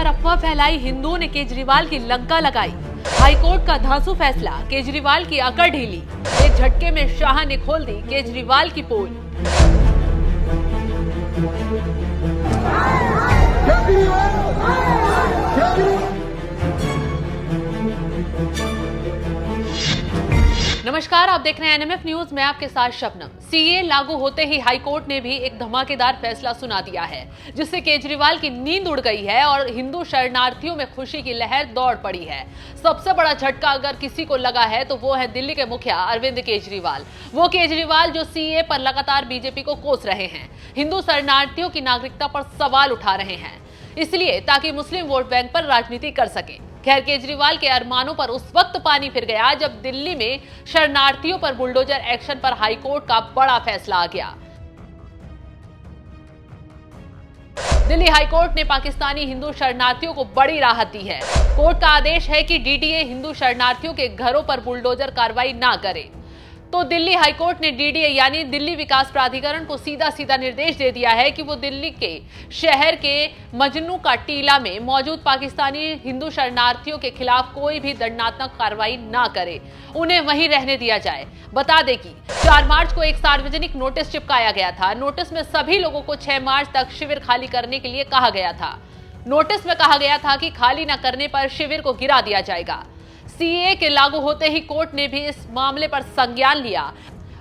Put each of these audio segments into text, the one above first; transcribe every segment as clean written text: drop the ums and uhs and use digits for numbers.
पर अफवाह फैलाई, हिंदुओं ने केजरीवाल की लंका लगाई। हाईकोर्ट का धांसू फैसला, केजरीवाल की अकड़ ढीली। एक झटके में शाह ने खोल दी केजरीवाल की पोल। नमस्कार, आप देख रहे हैं एनएमएफ न्यूज। मैं आपके साथ शबनम। सीए लागू होते ही हाईकोर्ट ने भी एक धमाकेदार फैसला सुना दिया है, जिससे केजरीवाल की नींद उड़ गई है और हिंदू शरणार्थियों में खुशी की लहर दौड़ पड़ी है। सबसे बड़ा झटका अगर किसी को लगा है तो वो है दिल्ली के मुखिया अरविंद केजरीवाल। वो केजरीवाल जो सीए पर लगातार बीजेपी को कोस रहे हैं, हिंदू शरणार्थियों की नागरिकता पर सवाल उठा रहे हैं, इसलिए ताकि मुस्लिम वोट बैंक पर राजनीति कर सके। खैर, केजरीवाल के अरमानों पर उस वक्त पानी फिर गया जब दिल्ली में शरणार्थियों पर बुलडोजर एक्शन पर हाईकोर्ट का बड़ा फैसला आ गया। दिल्ली हाईकोर्ट ने पाकिस्तानी हिंदू शरणार्थियों को बड़ी राहत दी है। कोर्ट का आदेश है कि डीडीए हिंदू शरणार्थियों के घरों पर बुलडोजर कार्रवाई ना करे। तो दिल्ली हाईकोर्ट ने डीडीए यानी दिल्ली विकास प्राधिकरण को सीधा सीधा निर्देश दे दिया है कि वो दिल्ली के शहर के मजनू का टीला में मौजूद पाकिस्तानी हिंदू शरणार्थियों के खिलाफ कोई भी दंडात्मक कार्रवाई ना करे, उन्हें वहीं रहने दिया जाए। बता दें कि 4 मार्च को एक सार्वजनिक नोटिस चिपकाया गया था। नोटिस में सभी लोगों को 6 मार्च तक शिविर खाली करने के लिए कहा गया था। नोटिस में कहा गया था कि खाली न करने पर शिविर को गिरा दिया जाएगा। सीए के लागू होते ही कोर्ट ने भी इस मामले पर संज्ञान लिया।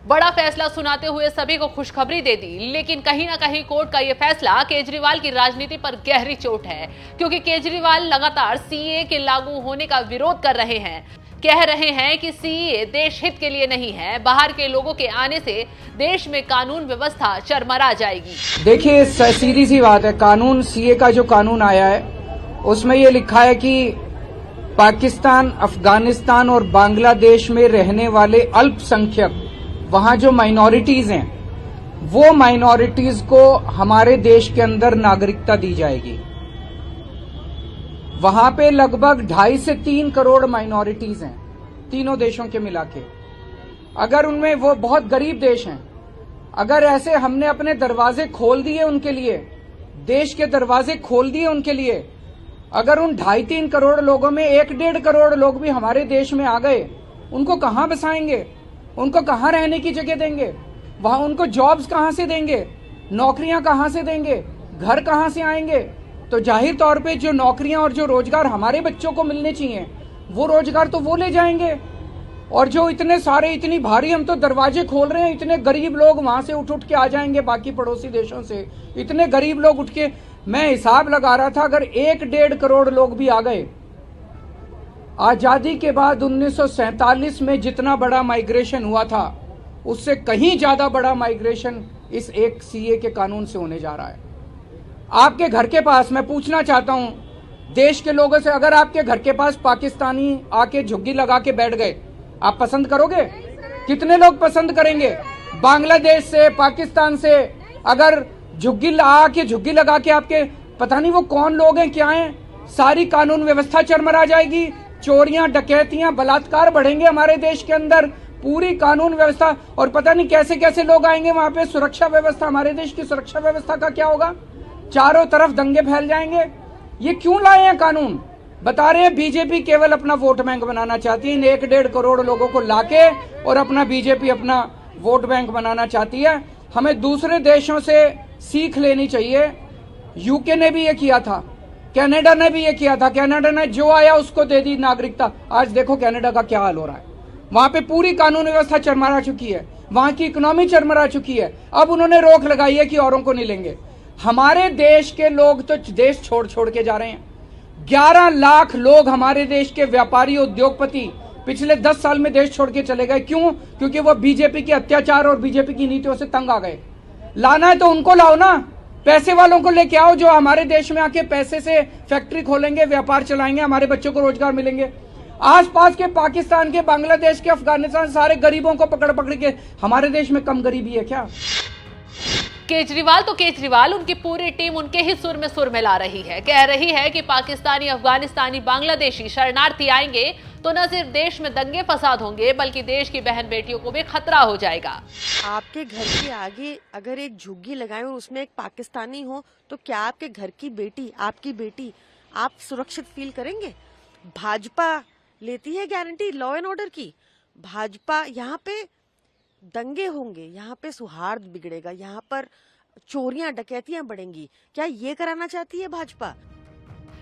बड़ा फैसला सुनाते हुए सभी को खुशखबरी दे दी, लेकिन कहीं ना कहीं कोर्ट का यह फैसला केजरीवाल की राजनीति पर गहरी चोट है, क्योंकि केजरीवाल लगातार सीए के लागू होने का विरोध कर रहे हैं। कह रहे हैं कि सीए देश हित के लिए नहीं है, बाहर के लोगों के आने से देश में कानून व्यवस्था चरमरा जाएगी। देखिए, सीधी सी बात है, कानून सीए का जो कानून आया है उसमें ये लिखा है कि पाकिस्तान, अफगानिस्तान और बांग्लादेश में रहने वाले अल्पसंख्यक, वहां जो माइनॉरिटीज हैं, वो माइनॉरिटीज को हमारे देश के अंदर नागरिकता दी जाएगी। वहां पे लगभग 2.5 से 3 करोड़ माइनॉरिटीज हैं, तीनों देशों के मिला के। अगर उनमें वो बहुत गरीब देश हैं, अगर ऐसे हमने अपने दरवाजे खोल दिए उनके लिए, देश के दरवाजे खोल दिए उनके लिए, अगर उन 2.5-3 करोड़ लोगों में 1-1.5 करोड़ लोग भी हमारे देश में आ गए, उनको कहां बसाएंगे? उनको कहां रहने की जगह देंगे? वहां उनको जॉब्स कहां से देंगे? नौकरियां कहां से देंगे? घर कहां से आएंगे? तो जाहिर तौर पे जो नौकरियां और जो रोजगार हमारे बच्चों को मिलने चाहिए, वो रोजगार तो वो ले जाएंगे। और जो इतने सारे, इतनी भारी हम तो दरवाजे खोल रहे हैं, इतने गरीब लोग वहां से उठ के आ जाएंगे बाकी पड़ोसी देशों से। इतने गरीब लोग उठ के, मैं हिसाब लगा रहा था, अगर 1-1.5 करोड़ लोग भी आ गए, आजादी के बाद 1947 में जितना बड़ा माइग्रेशन हुआ था, उससे कहीं ज्यादा बड़ा माइग्रेशन इस एक सीए के कानून से होने जा रहा है। आपके घर के पास, मैं पूछना चाहता हूं देश के लोगों से, अगर आपके घर के पास पाकिस्तानी आके झुग्गी लगा के बैठ गए, आप पसंद करोगे? कितने लोग पसंद करेंगे? बांग्लादेश से, पाकिस्तान से अगर झुग्गी लगा के आपके, पता नहीं वो कौन लोग हैं, क्या हैं, सारी कानून व्यवस्था चरमरा जाएगी। चोरियां, डकैतियां, बलात्कार बढ़ेंगे हमारे देश के अंदर, पूरी कानून व्यवस्था, और पता नहीं कैसे कैसे लोग आएंगे वहां पे। सुरक्षा व्यवस्था, हमारे देश की सुरक्षा व्यवस्था का क्या होगा? चारों तरफ दंगे फैल जाएंगे। ये क्यों लाए हैं कानून? बता रहे हैं बीजेपी केवल अपना वोट बैंक बनाना चाहती है। इन 1-1.5 करोड़ लोगों को लाके और अपना बीजेपी अपना वोट बैंक बनाना चाहती है। हमें दूसरे देशों से सीख लेनी चाहिए। यूके ने भी ये किया था, कनाडा ने भी ये किया था। कनाडा ने जो आया उसको दे दी नागरिकता। आज देखो कनाडा का क्या हाल हो रहा है। वहां पे पूरी कानून व्यवस्था चरमरा चुकी है, वहां की इकोनॉमी चरमरा चुकी है। अब उन्होंने रोक लगाई है कि औरों को नहीं लेंगे। हमारे देश के लोग तो देश छोड़ के जा रहे हैं। 11 लाख लोग हमारे देश के व्यापारी, उद्योगपति पिछले 10 साल में देश छोड़ के चले गए। क्यों? क्योंकि वो बीजेपी के अत्याचार और बीजेपी की नीतियों से तंग आ गए। लाना है तो उनको लाओ ना, पैसे वालों को लेके आओ, जो हमारे देश में आके पैसे से फैक्ट्री खोलेंगे, व्यापार चलाएंगे, हमारे बच्चों को रोजगार मिलेंगे। आसपास के पाकिस्तान के, बांग्लादेश के, अफगानिस्तान, सारे गरीबों को पकड़ के, हमारे देश में कम गरीबी है क्या? केजरीवाल तो केजरीवाल, उनकी पूरी टीम उनके ही सुर में सुर मिला रही है। कह रही है कि पाकिस्तानी, अफगानिस्तानी, बांग्लादेशी शरणार्थी आएंगे तो न सिर्फ देश में दंगे फसाद होंगे, बल्कि देश की बहन बेटियों को भी खतरा हो जाएगा। आपके घर के आगे अगर एक झुग्गी लगाएं और उसमें एक पाकिस्तानी हो, तो क्या आपके घर की बेटी, आपकी बेटी आप सुरक्षित फील करेंगे? भाजपा लेती है गारंटी लॉ एंड ऑर्डर की। भाजपा यहाँ पे दंगे होंगे, यहाँ पे सौहार्द बिगड़ेगा, यहाँ पर चोरियां डकैतियां बढ़ेंगी। क्या ये कराना चाहती है भाजपा?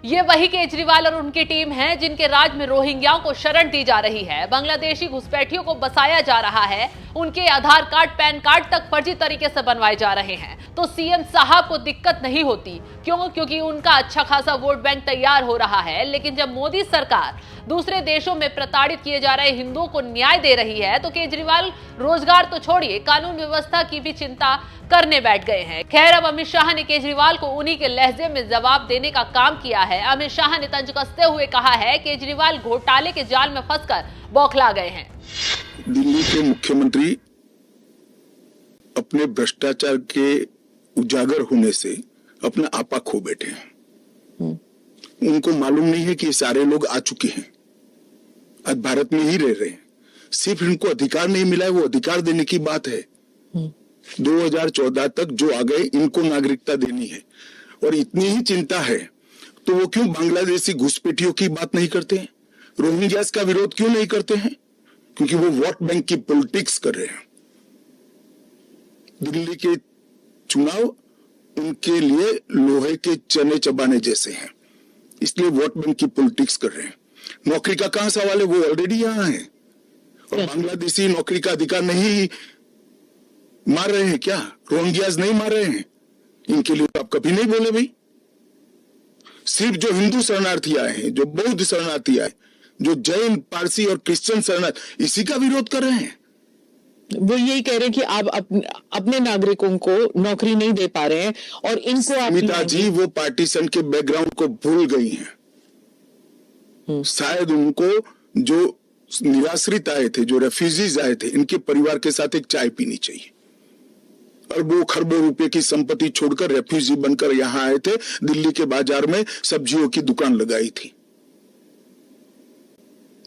ये वही केजरीवाल और उनकी टीम है जिनके राज में रोहिंग्याओं को शरण दी जा रही है, बांग्लादेशी घुसपैठियों को बसाया जा रहा है, उनके आधार कार्ड पैन कार्ड तक फर्जी तरीके से बनवाए जा रहे हैं। तो सीएम साहब को दिक्कत नहीं होती, क्यों? क्योंकि उनका अच्छा खासा वोट बैंक तैयार हो रहा है। लेकिन जब मोदी सरकार दूसरे देशों में प्रताड़ित किए जा रहे हिंदुओं को न्याय दे रही है तो केजरीवाल रोजगार तो छोड़िए, कानून व्यवस्था की भी चिंता करने बैठ गए हैं। खैर, अब अमित शाह ने केजरीवाल को उन्हीं के लहजे में जवाब देने का काम किया है। अमित शाह ने तंज कसते हुए कहा है केजरीवाल घोटाले के जाल में फंसकर बौखला गए हैं। दिल्ली के मुख्यमंत्री अपने भ्रष्टाचार के उजागर होने से अपना आपा खो बैठे हैं। उनको मालूम नहीं है कि ये सारे लोग आ चुके हैं, आज भारत में ही रह रहे हैं। सिर्फ इनको अधिकार नहीं मिला है, वो अधिकार देने की बात है। 2014 तक जो आ गए इनको नागरिकता देनी है। और इतनी ही चिंता है तो वो क्यों बांग्लादेशी घुसपैठियों की बात नहीं करते हैं, रोहिंग्यास का विरोध क्यों नहीं करते हैं? क्योंकि वो वोट बैंक की पॉलिटिक्स कर रहे हैं। दिल्ली के चुनाव उनके लिए लोहे के चने चबाने जैसे हैं, इसलिए वोट बैंक की पॉलिटिक्स कर रहे हैं। नौकरी का कहां सवाल है, वो ऑलरेडी यहां है। और बांग्लादेशी नौकरी का अधिकार नहीं मार रहे हैं क्या? रोहिंग्यास नहीं मार रहे हैं? इनके लिए आप कभी नहीं बोले भाई। सिर्फ जो हिंदू शरणार्थी आए हैं, जो बौद्ध शरणार्थी आए, जो जैन, पारसी और क्रिश्चियन शरणार्थी, इसी का विरोध कर रहे हैं। वो यही कह रहे हैं कि आप अपने नागरिकों को नौकरी नहीं दे पा रहे हैं और इनको आप स्मिता जी वो पार्टीशन के बैकग्राउंड को भूल गई हैं। शायद उनको जो निराश्रित आए थे, जो रेफ्यूजीज आए थे, इनके परिवार के साथ एक चाय पीनी चाहिए। अरबों खरबों रुपए की संपत्ति छोड़कर रेफ्यूजी बनकर यहां आए थे, दिल्ली के बाजार में सब्जियों की दुकान लगाई थी।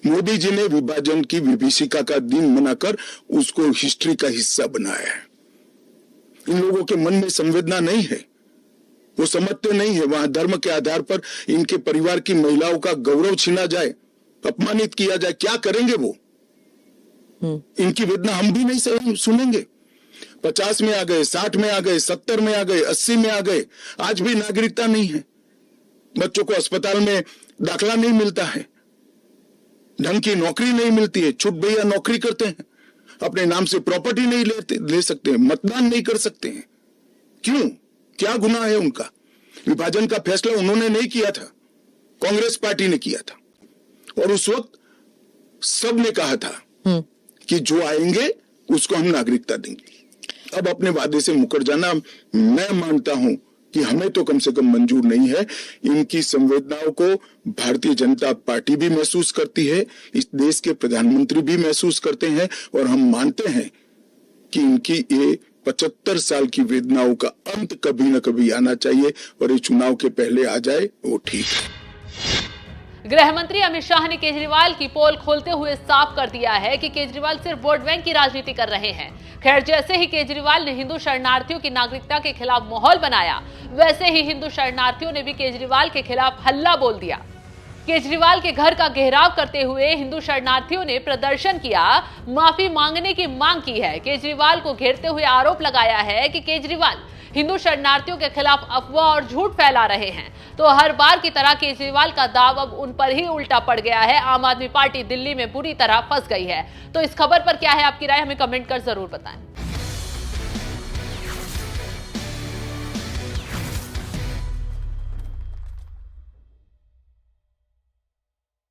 मोदी जी ने विभाजन की विभीषिका का दिन मनाकर उसको हिस्ट्री का हिस्सा बनाया है। इन लोगों के मन में संवेदना नहीं है, वो समझते नहीं है वहां धर्म के आधार पर इनके परिवार की महिलाओं का गौरव छीना जाए, अपमानित किया जाए, क्या करेंगे वो? इनकी वेदना हम भी नहीं सुनेंगे। 50 में आ गए, 60 में आ गए, 70 में आ गए, 80 में आ गए, आज भी नागरिकता नहीं है। बच्चों को अस्पताल में दाखिला नहीं मिलता है, ढंग की नौकरी नहीं मिलती है, छुट भैया नौकरी करते हैं, अपने नाम से प्रॉपर्टी नहीं ले सकते हैं, मतदान नहीं कर सकते हैं। क्यों? क्या गुनाह है उनका? विभाजन का फैसला उन्होंने नहीं किया था, कांग्रेस पार्टी ने किया था। और उस वक्त सबने कहा था कि जो आएंगे उसको हम नागरिकता देंगे। अब अपने वादे से मुकर जाना, मैं मानता हूं कि हमें तो कम से कम मंजूर नहीं है। इनकी संवेदनाओं को भारतीय जनता पार्टी भी महसूस करती है, इस देश के प्रधानमंत्री भी महसूस करते हैं, और हम मानते हैं कि इनकी ये 75 साल की वेदनाओं का अंत कभी न कभी आना चाहिए, और ये चुनाव के पहले आ जाए वो ठीक है। गृह मंत्री अमित शाह ने केजरीवाल की पोल खोलते हुए साफ कर दिया है कि केजरीवाल सिर्फ वोट बैंक की राजनीति कर रहे हैं। खैर, जैसे ही केजरीवाल ने हिंदू शरणार्थियों की नागरिकता के खिलाफ माहौल बनाया, वैसे ही हिंदू शरणार्थियों ने भी केजरीवाल के खिलाफ हल्ला बोल दिया। केजरीवाल के घर का घेराव करते हुए हिंदू शरणार्थियों ने प्रदर्शन किया, माफी मांगने की मांग की है। केजरीवाल को घेरते हुए आरोप लगाया है कि केजरीवाल हिंदू शरणार्थियों के खिलाफ अफवाह और झूठ फैला रहे हैं। तो हर बार की तरह केजरीवाल का दाव अब उन पर ही उल्टा पड़ गया है। आम आदमी पार्टी दिल्ली में बुरी तरह फंस गई है। तो इस खबर पर क्या है आपकी राय, हमें कमेंट कर जरूर बताएं।